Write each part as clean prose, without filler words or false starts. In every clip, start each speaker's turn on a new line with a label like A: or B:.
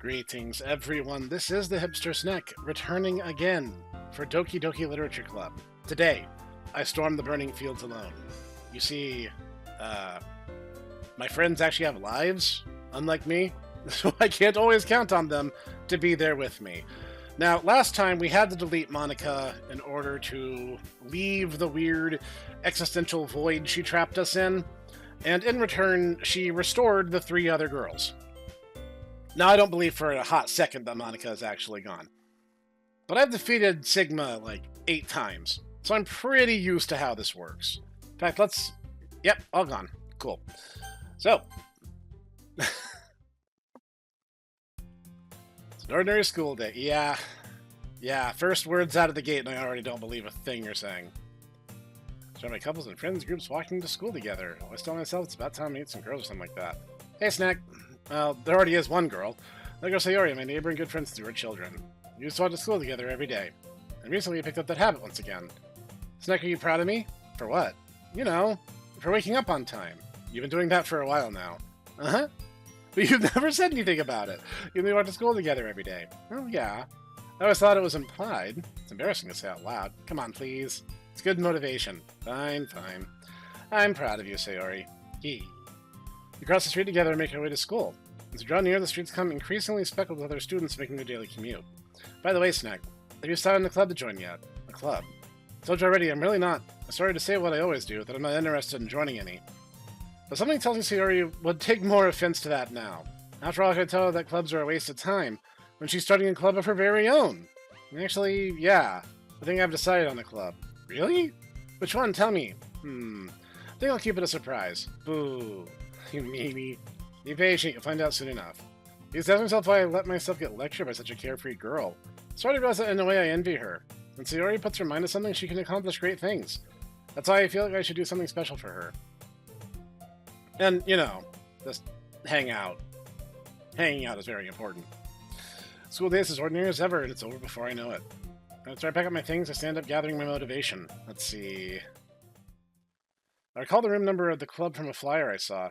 A: Greetings, everyone. This is the Hipster Snek, returning again for Doki Doki Literature Club. Today, I stormed the burning fields alone. You see, my friends actually have lives, unlike me, so I can't always count on them to be there with me. Now, last time we had to delete Monika in order to leave the weird existential void she trapped us in, and in return, she restored the 3 other girls. Now, I don't believe for a hot second that Monika is actually gone. But I've defeated Sigma like 8 times, so I'm pretty used to how this works. In fact, let's... Yep, all gone. Cool. So... it's an ordinary school day. Yeah, first words out of the gate and I already don't believe a thing you're saying. So my couples and friends groups walking to school together. I always tell myself it's about time to meet some girls or something like that. Hey, Snek. Well, there already is one girl. That girl Sayori, my neighbor and good friends through her children. We used to walk to school together every day. And recently I picked up that habit once again. Snek, are you proud of me? For what? You know, for waking up on time. You've been doing that for a while now. Uh-huh. But you've never said anything about it. You only walk to school together every day. Oh, yeah. I always thought it was implied. It's embarrassing to say out loud. Come on, please. It's good motivation. Fine. I'm proud of you, Sayori. Hee. We cross the street together and make our way to school. As we draw near, the streets become increasingly speckled with other students making their daily commute. By the way, Snek, have you started a club to join yet? A club? I told you already, I'm really not. I'm sorry to say what I always do, that I'm not interested in joining any. But something tells me Sayori would take more offense to that now. After all, I could tell her that clubs are a waste of time, when she's starting a club of her very own. And actually, yeah, I think I've decided on a club. Really? Which one? Tell me. I think I'll keep it a surprise. Boo. You meanie. Be patient, you'll find out soon enough. He's asking himself why I let myself get lectured by such a carefree girl. Sorry to realize that in a way I envy her. When Sayori puts her mind to something, she can accomplish great things. That's why I feel like I should do something special for her. And, you know, just hang out. Hanging out is very important. School day is as ordinary as ever, and it's over before I know it. After I pack up my things, I stand up gathering my motivation. Let's see... I recall the room number of the club from a flyer I saw.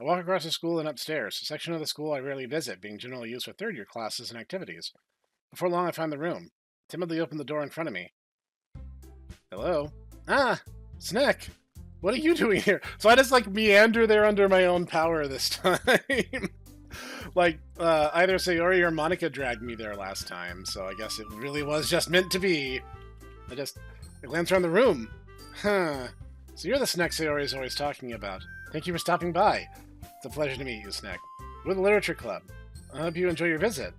A: I walk across the school and upstairs, a section of the school I rarely visit, being generally used for third-year classes and activities. Before long, I find the room. Timidly open the door in front of me. Hello? Ah! Snek! What are you doing here? So I just, like, meander there under my own power this time. Like, either Sayori or Monika dragged me there last time, so I guess it really was just meant to be. I glance around the room. Huh. So you're the Snek Sayori is always talking about. Thank you for stopping by. It's a pleasure to meet you, Snek. We're the Literature Club. I hope you enjoy your visit.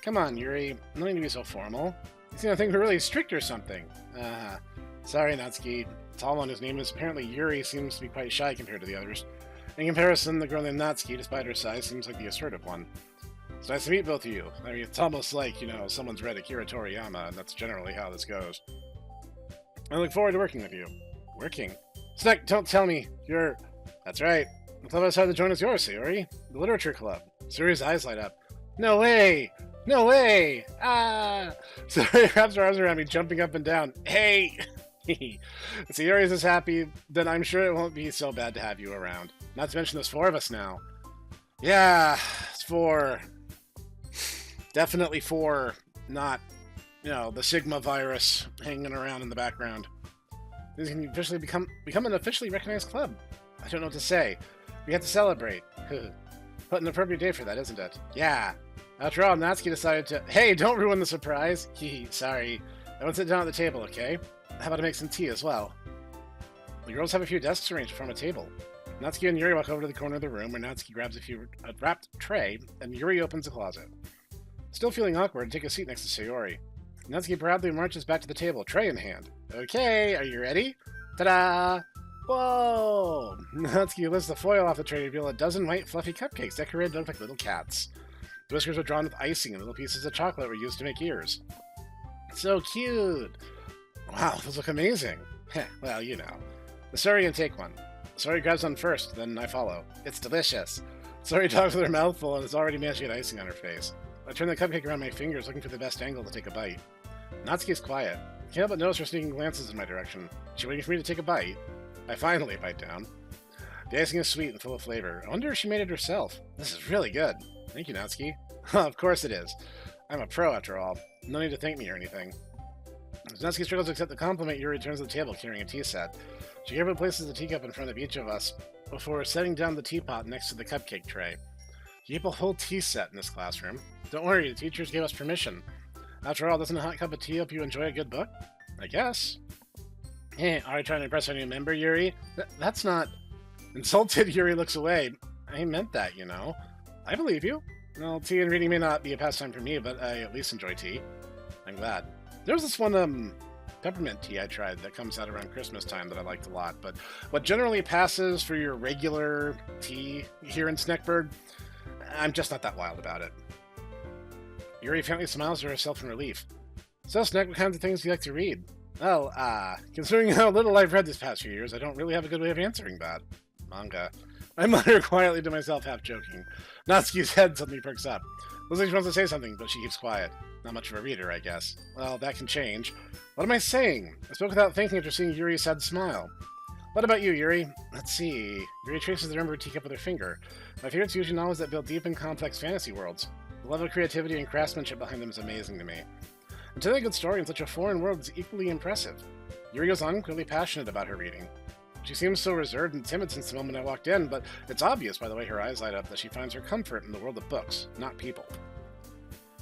A: Come on, Yuri. No need to be so formal. You seem to think we're really strict or something. Sorry, Natsuki. The tall one whose name is apparently Yuri seems to be quite shy compared to the others. In comparison, the girl named Natsuki, despite her size, seems like the assertive one. It's nice to meet both of you. I mean, it's almost like, you know, someone's read Akira Toriyama, and that's generally how this goes. I look forward to working with you. Working? Snek, don't tell me you're... That's right. The club I decided to join is yours, Sayori. The Literature Club. Sayori's eyes light up. No way! No way! Ah! Sayori wraps her arms around me, jumping up and down. Hey! Sayori's as happy, then I'm sure it won't be so bad to have you around. Not to mention there's 4 of us now. Yeah, it's 4. Definitely 4. Not, you know, the Sigma virus hanging around in the background. This can officially become an officially recognized club. I don't know what to say. We have to celebrate. What an appropriate day for that, isn't it? Yeah. After all, Natsuki decided to... Hey, don't ruin the surprise. Sorry. I want to sit down at the table, okay? How about I make some tea as well? The girls have a few desks arranged to form a table. Natsuki and Yuri walk over to the corner of the room where Natsuki grabs a wrapped tray, and Yuri opens a closet. Still feeling awkward, I take a seat next to Sayori. Natsuki proudly marches back to the table, tray in hand. Okay, are you ready? Ta-da! Whoa! Natsuki lifts the foil off the tray to reveal a dozen white, fluffy cupcakes decorated to look like little cats. The whiskers were drawn with icing, and little pieces of chocolate were used to make ears. So cute! Wow, those look amazing. Heh, well, you know. The Suri take one. Suri grabs one first, then I follow. It's delicious. Suri talks with her mouth full and has already managed to get icing on her face. I turn the cupcake around my fingers, looking for the best angle to take a bite. Natsuki's quiet. I can't help but notice her sneaking glances in my direction. Is she waiting for me to take a bite? I finally bite down. The icing is sweet and full of flavor. I wonder if she made it herself. This is really good. Thank you, Natsuki. Of course it is. I'm a pro, after all. No need to thank me or anything. As Natsuki struggles to accept the compliment, Yuri returns to the table carrying a tea set. She carefully places the teacup in front of each of us before setting down the teapot next to the cupcake tray. You keep a whole tea set in this classroom. Don't worry, the teachers gave us permission. After all, doesn't a hot cup of tea help you enjoy a good book? I guess. Hey, are you trying to impress our new member, Yuri? That's not... Insulted, Yuri looks away. I meant that, you know. I believe you. Well, tea and reading may not be a pastime for me, but I at least enjoy tea. I'm glad. There was this one, peppermint tea I tried that comes out around Christmas time that I liked a lot, but what generally passes for your regular tea here in Snekburg, I'm just not that wild about it. Yuri faintly smiles to herself in relief. So, Snek, what kinds of things do you like to read? Well, considering how little I've read these past few years, I don't really have a good way of answering that. Manga. I mutter quietly to myself, half joking. Natsuki's head suddenly perks up. Looks like she wants to say something, but she keeps quiet. Not much of a reader, I guess. Well, that can change. What am I saying? I spoke without thinking after seeing Yuri's sad smile. What about you, Yuri? Let's see. Yuri traces the number of teacup with her finger. My favorite's usually novels that build deep and complex fantasy worlds. The level of creativity and craftsmanship behind them is amazing to me. And telling a good story in such a foreign world is equally impressive. Yuri goes on, clearly passionate about her reading. She seems so reserved and timid since the moment I walked in, but it's obvious by the way her eyes light up that she finds her comfort in the world of books, not people.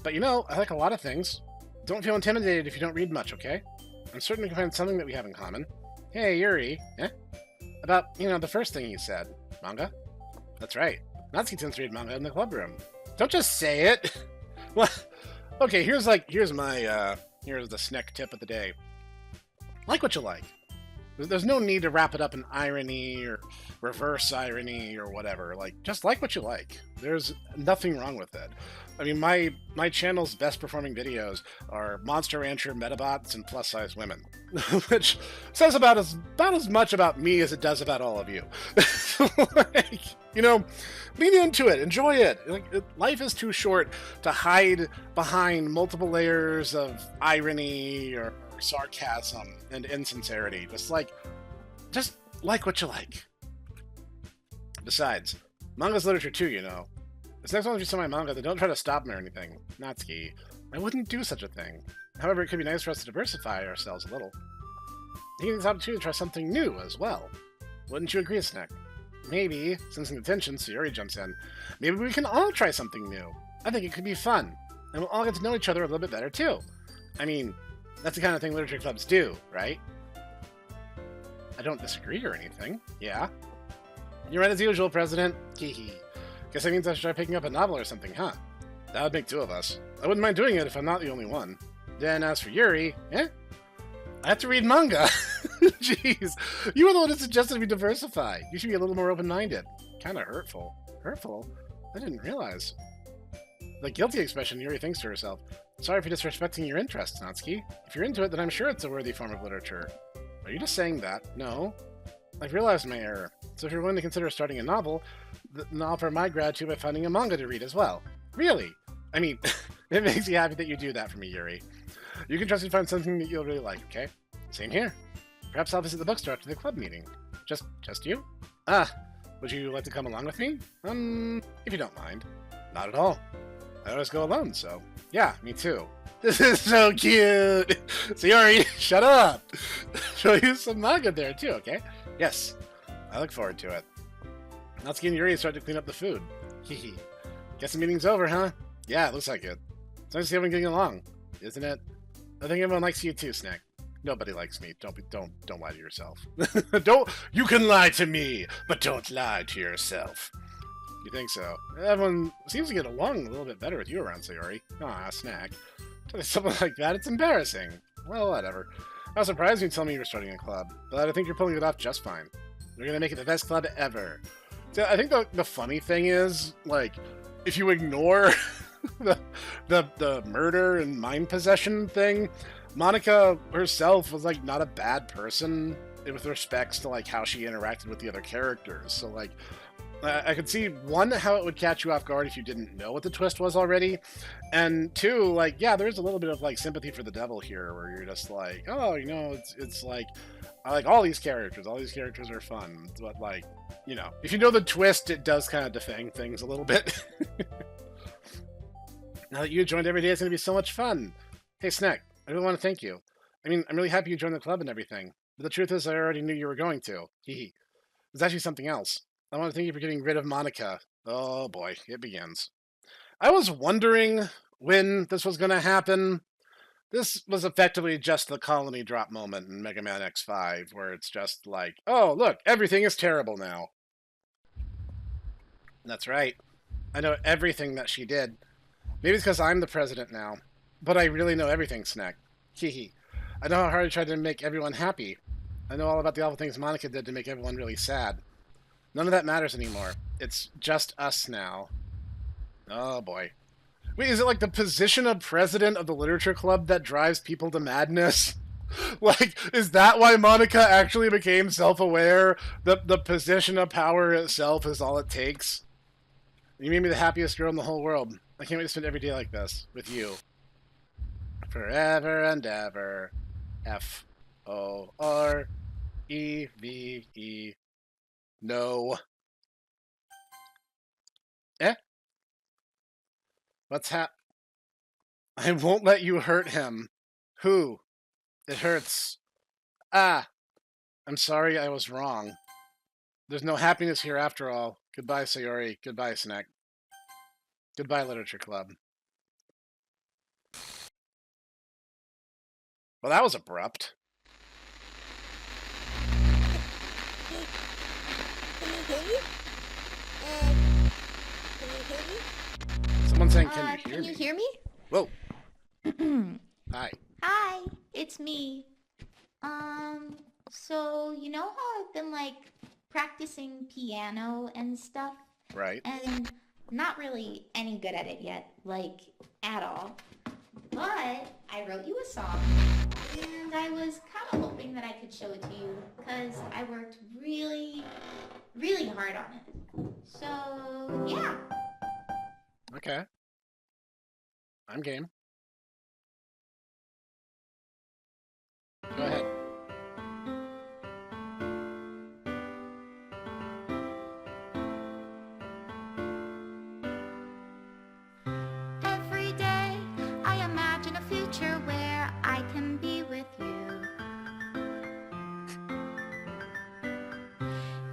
A: But you know, I like a lot of things. Don't feel intimidated if you don't read much, okay? I'm certain we can find something that we have in common. Hey, Yuri. Eh? About, the first thing you said. Manga? That's right. Natsuki tends to read manga in the club room. Don't just say it! What? Okay, here's the Snek tip of the day. Like what you like. There's no need to wrap it up in irony or reverse irony or whatever. Just like what you like. There's nothing wrong with it. I mean, my channel's best performing videos are Monster Rancher, Metabots, and plus-size women. Which says about as much about me as it does about all of you. Lean into it. Enjoy it. Life is too short to hide behind multiple layers of irony or sarcasm and insincerity. Just like what you like. Besides, manga's literature too, you know. This next one, if you saw my manga, then don't try to stop me or anything. Natsuki, I wouldn't do such a thing. However, it could be nice for us to diversify ourselves a little. Taking this opportunity to try something new as well. Wouldn't you agree, Snek? Maybe, sensing the tension, Sayori jumps in. Maybe we can all try something new. I think it could be fun. And we'll all get to know each other a little bit better, too. I mean, that's the kind of thing literature clubs do, right? I don't disagree or anything. Yeah. You're right as usual, President. Hee. Guess that means I should try picking up a novel or something, huh? That would make two of us. I wouldn't mind doing it if I'm not the only one. Then as for Yuri, I have to read manga. Jeez. You were the one who suggested we diversify. You should be a little more open-minded. Kinda hurtful. Hurtful? I didn't realize. The guilty expression Yuri thinks to herself. Sorry for disrespecting your interests, Natsuki. If you're into it, then I'm sure it's a worthy form of literature. Are you just saying that? No. I've realized my error. So if you're willing to consider starting a novel, then I'll offer my gratitude by finding a manga to read as well. Really? I mean, it makes me happy that you do that for me, Yuri. You can trust me to find something that you'll really like, okay? Same here. Perhaps I'll visit the bookstore after the club meeting. Just you? Would you like to come along with me? If you don't mind. Not at all. I always go alone, so... Yeah, me too. This is so cute! Sayori, shut up! Show you some manga there, too, okay? Yes. I look forward to it. Natsuki and Yuri start to clean up the food. Hee. Guess the meeting's over, huh? Yeah, it looks like it. It's nice to see everyone getting along, isn't it? I think everyone likes you too, Snek. Nobody likes me. Don't lie to yourself. You can lie to me, but don't lie to yourself. You think so? Everyone seems to get along a little bit better with you around, Sayori. Aw, Snek. Something like that, it's embarrassing. Well, whatever. I was surprised when you told me you were starting a club, but I think you're pulling it off just fine. You're gonna make it the best club ever. So I think the funny thing is, if you ignore the murder and mind possession thing, Monika herself was not a bad person with respects to how she interacted with the other characters. So I could see, one, how it would catch you off guard if you didn't know what the twist was already, and two, there's a little bit of sympathy for the devil here, where you're just it's I like all these characters are fun, but if you know the twist, it does kind of defang things a little bit. Now that you joined every day, it's going to be so much fun. Hey, Snek, I really want to thank you. I mean, I'm really happy you joined the club and everything. But the truth is, I already knew you were going to. Hee. There's actually something else. I want to thank you for getting rid of Monika. Oh boy, it begins. I was wondering when this was going to happen. This was effectively just the colony drop moment in Mega Man X5, where it's just like, oh, look, everything is terrible now. That's right. I know everything that she did. Maybe it's because I'm the president now. But I really know everything, Snek. Hee. I know how hard I tried to make everyone happy. I know all about the awful things Monika did to make everyone really sad. None of that matters anymore. It's just us now. Oh boy. Wait, is it like the position of president of the literature club that drives people to madness? Like, is that why Monika actually became self-aware? The position of power itself is all it takes? You made me the happiest girl in the whole world. I can't wait to spend every day like this, with you. Forever and ever. F-O-R-E-V-E. No. Eh? What's I won't let you hurt him. Who? It hurts. Ah! I'm sorry I was wrong. There's no happiness here after all. Goodbye, Sayori. Goodbye, Snek. Goodbye, Literature Club. Well, that was abrupt. Someone's saying, can you hear me? Whoa. Hi.
B: Hi, it's me. So you know how I've been like practicing piano and stuff?
A: Right.
B: And I'm not really any good at it yet, like at all. But I wrote you a song, and I was kind of hoping that I could show it to you, because I worked really, really hard on it. So, yeah.
A: Okay. I'm game. Go ahead.
B: Every day I imagine a future where I can be with you.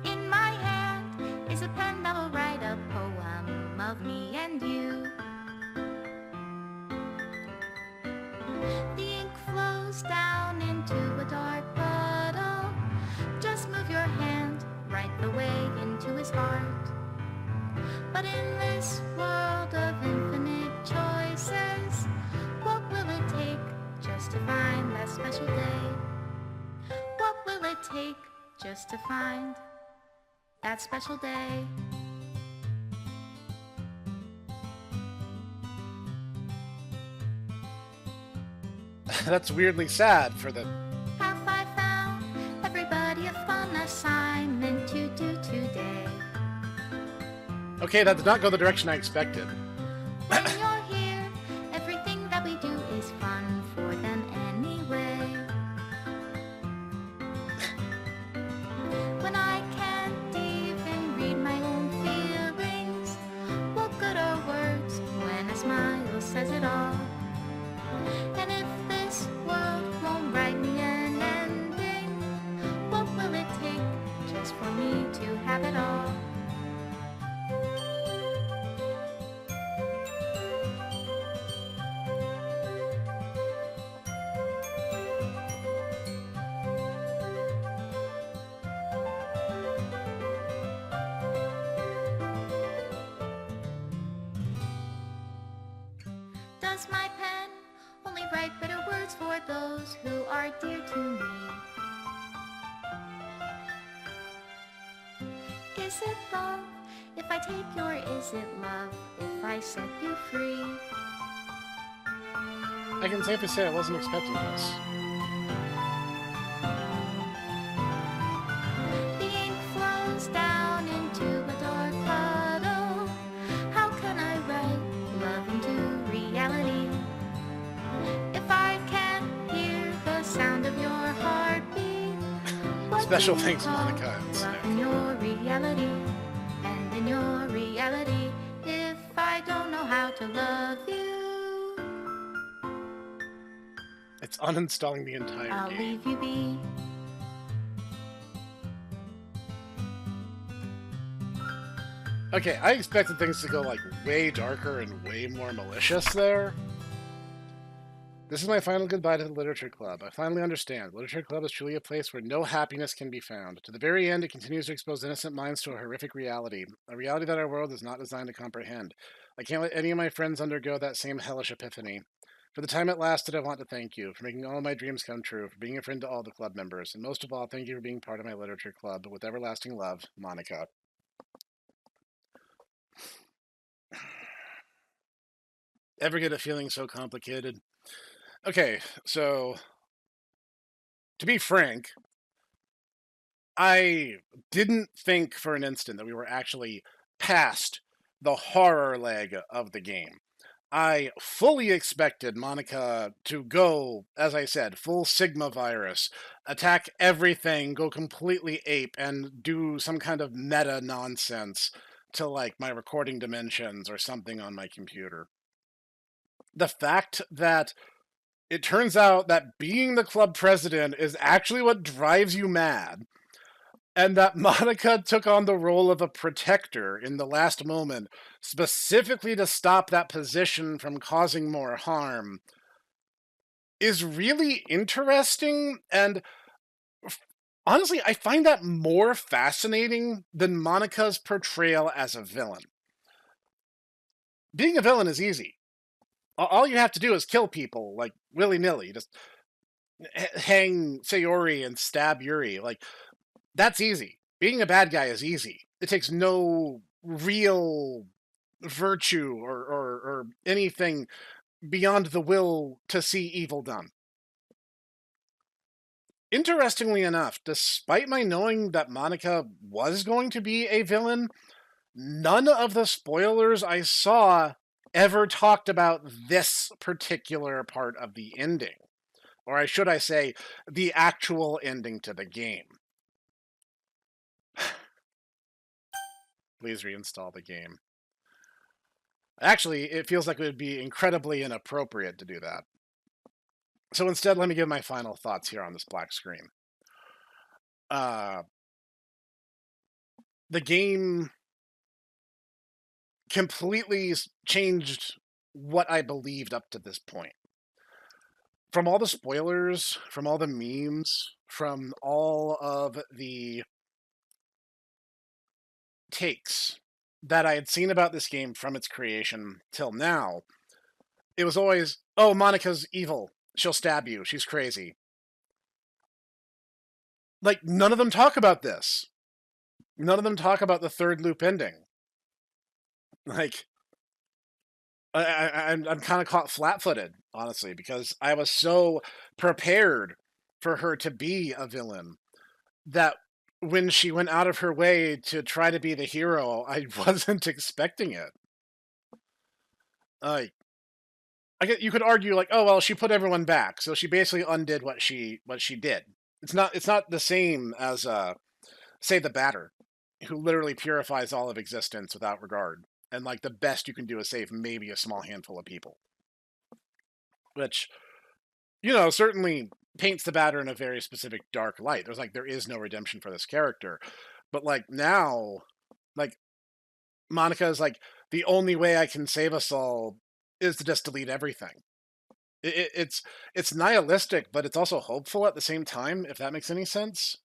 B: In my hand is a pen that will write a poem of me and you. The ink flows down into a dark puddle. Just move your hand right the way into his heart. But in this world of infinite choices, what will it take just to find that special day? What will it take just to find that special day?
A: That's weirdly sad for the...
B: Have I found everybody a fun assignment to do today?
A: Okay, that did not go the direction I expected.
B: When you're here, everything that we do is fun for them anyway. When I can't even read my own feelings, what good are words when a smile says it all? And if this world won't write me an ending, what will it take just for me to have it all? Does my pen only write better words for those who are dear to me? Is it love if I take you, or is it love if I set you free?
A: I can safely say I wasn't expecting this.
B: The ink flows down into a dark puddle. How can I write love into reality if I can't hear the sound of your heartbeat?
A: Special thanks, Monika and
B: Snek. In your reality, and in your reality, if I don't know how to love you,
A: It's uninstalling the entire
B: I'll
A: game.
B: leave you be.
A: Okay, I expected things to go like way darker and way more malicious there. This is my final goodbye to the Literature Club. I finally understand. The Literature Club is truly a place where no happiness can be found. To the very end, it continues to expose innocent minds to a horrific reality, a reality that our world is not designed to comprehend. I can't let any of my friends undergo that same hellish epiphany. For the time it lasted, I want to thank you for making all of my dreams come true, for being a friend to all the club members, and most of all, thank you for being part of my Literature Club. With everlasting love, Monika. Ever get a feeling so complicated? Okay, so to be frank, I didn't think for an instant that we were actually past the horror leg of the game. I fully expected Monika to go, as I said, full Sigma virus, attack everything, go completely ape, and do some kind of meta nonsense to like my recording dimensions or something on my computer. The fact that it turns out that being the club president is actually what drives you mad, and that Monika took on the role of a protector in the last moment, specifically to stop that position from causing more harm, is really interesting. And honestly, I find that more fascinating than Monika's portrayal as a villain. Being a villain is easy. All you have to do is kill people, like, willy-nilly. Just hang Sayori and stab Yuri. Like, that's easy. Being a bad guy is easy. It takes no real virtue or anything beyond the will to see evil done. Interestingly enough, despite my knowing that Monika was going to be a villain, none of the spoilers I saw ever talked about this particular part of the ending. Or should I say, the actual ending to the game. Please reinstall the game. Actually, it feels like it would be incredibly inappropriate to do that. So instead, let me give my final thoughts here on this black screen. The game completely changed what I believed up to this point. From all the spoilers, from all the memes, from all of the takes that I had seen about this game from its creation till now, it was always, oh, Monika's evil. She'll stab you. She's crazy. Like, none of them talk about this. None of them talk about the third loop ending. Like, I'm kind of caught flat-footed, honestly, because I was so prepared for her to be a villain that when she went out of her way to try to be the hero, I wasn't expecting it. Like, you could argue like, oh well, she put everyone back, so she basically undid what she did. It's not the same as say the Batter, who literally purifies all of existence without regard, and like the best you can do is save maybe a small handful of people, which certainly paints the Batter in a very specific dark light. There is no redemption for this character, but like now, like Monika is like, the only way I can save us all is to just delete everything. It's nihilistic, but it's also hopeful at the same time, if that makes any sense.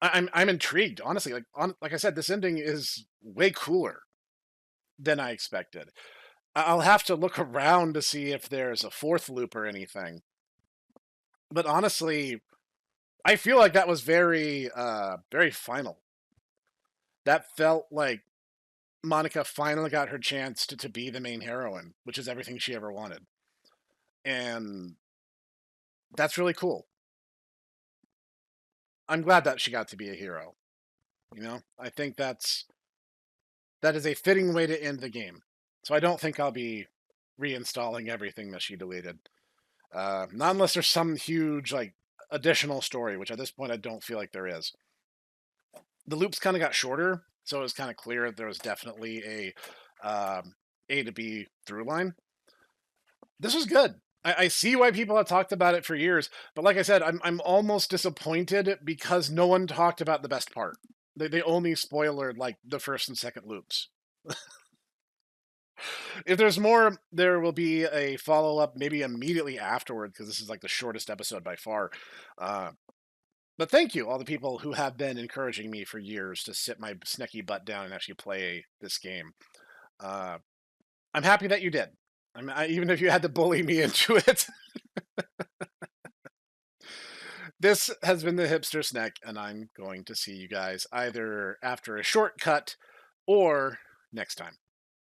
A: I'm intrigued, honestly. Like I said, this ending is way cooler than I expected. I'll have to look around to see if there's a fourth loop or anything. But honestly, I feel like that was very very final. That felt like Monika finally got her chance to be the main heroine, which is everything she ever wanted. And that's really cool. I'm glad that she got to be a hero. I think that is a fitting way to end the game. So I don't think I'll be reinstalling everything that she deleted. Not unless there's some huge like additional story, which at this point I don't feel like there is. The loops kind of got shorter, so it was kind of clear there was definitely a to B through line. This was good. I see why people have talked about it for years, but like I said, I'm almost disappointed because no one talked about the best part. They only spoilered like the first and second loops. If there's more, there will be a follow up, maybe immediately afterward, because this is like the shortest episode by far. Uh, but thank you, all the people who have been encouraging me for years to sit my snecky butt down and actually play this game. Uh, I'm happy that you did. Even if you had to bully me into it. This has been the Hipster Snek, and I'm going to see you guys either after a shortcut or next time.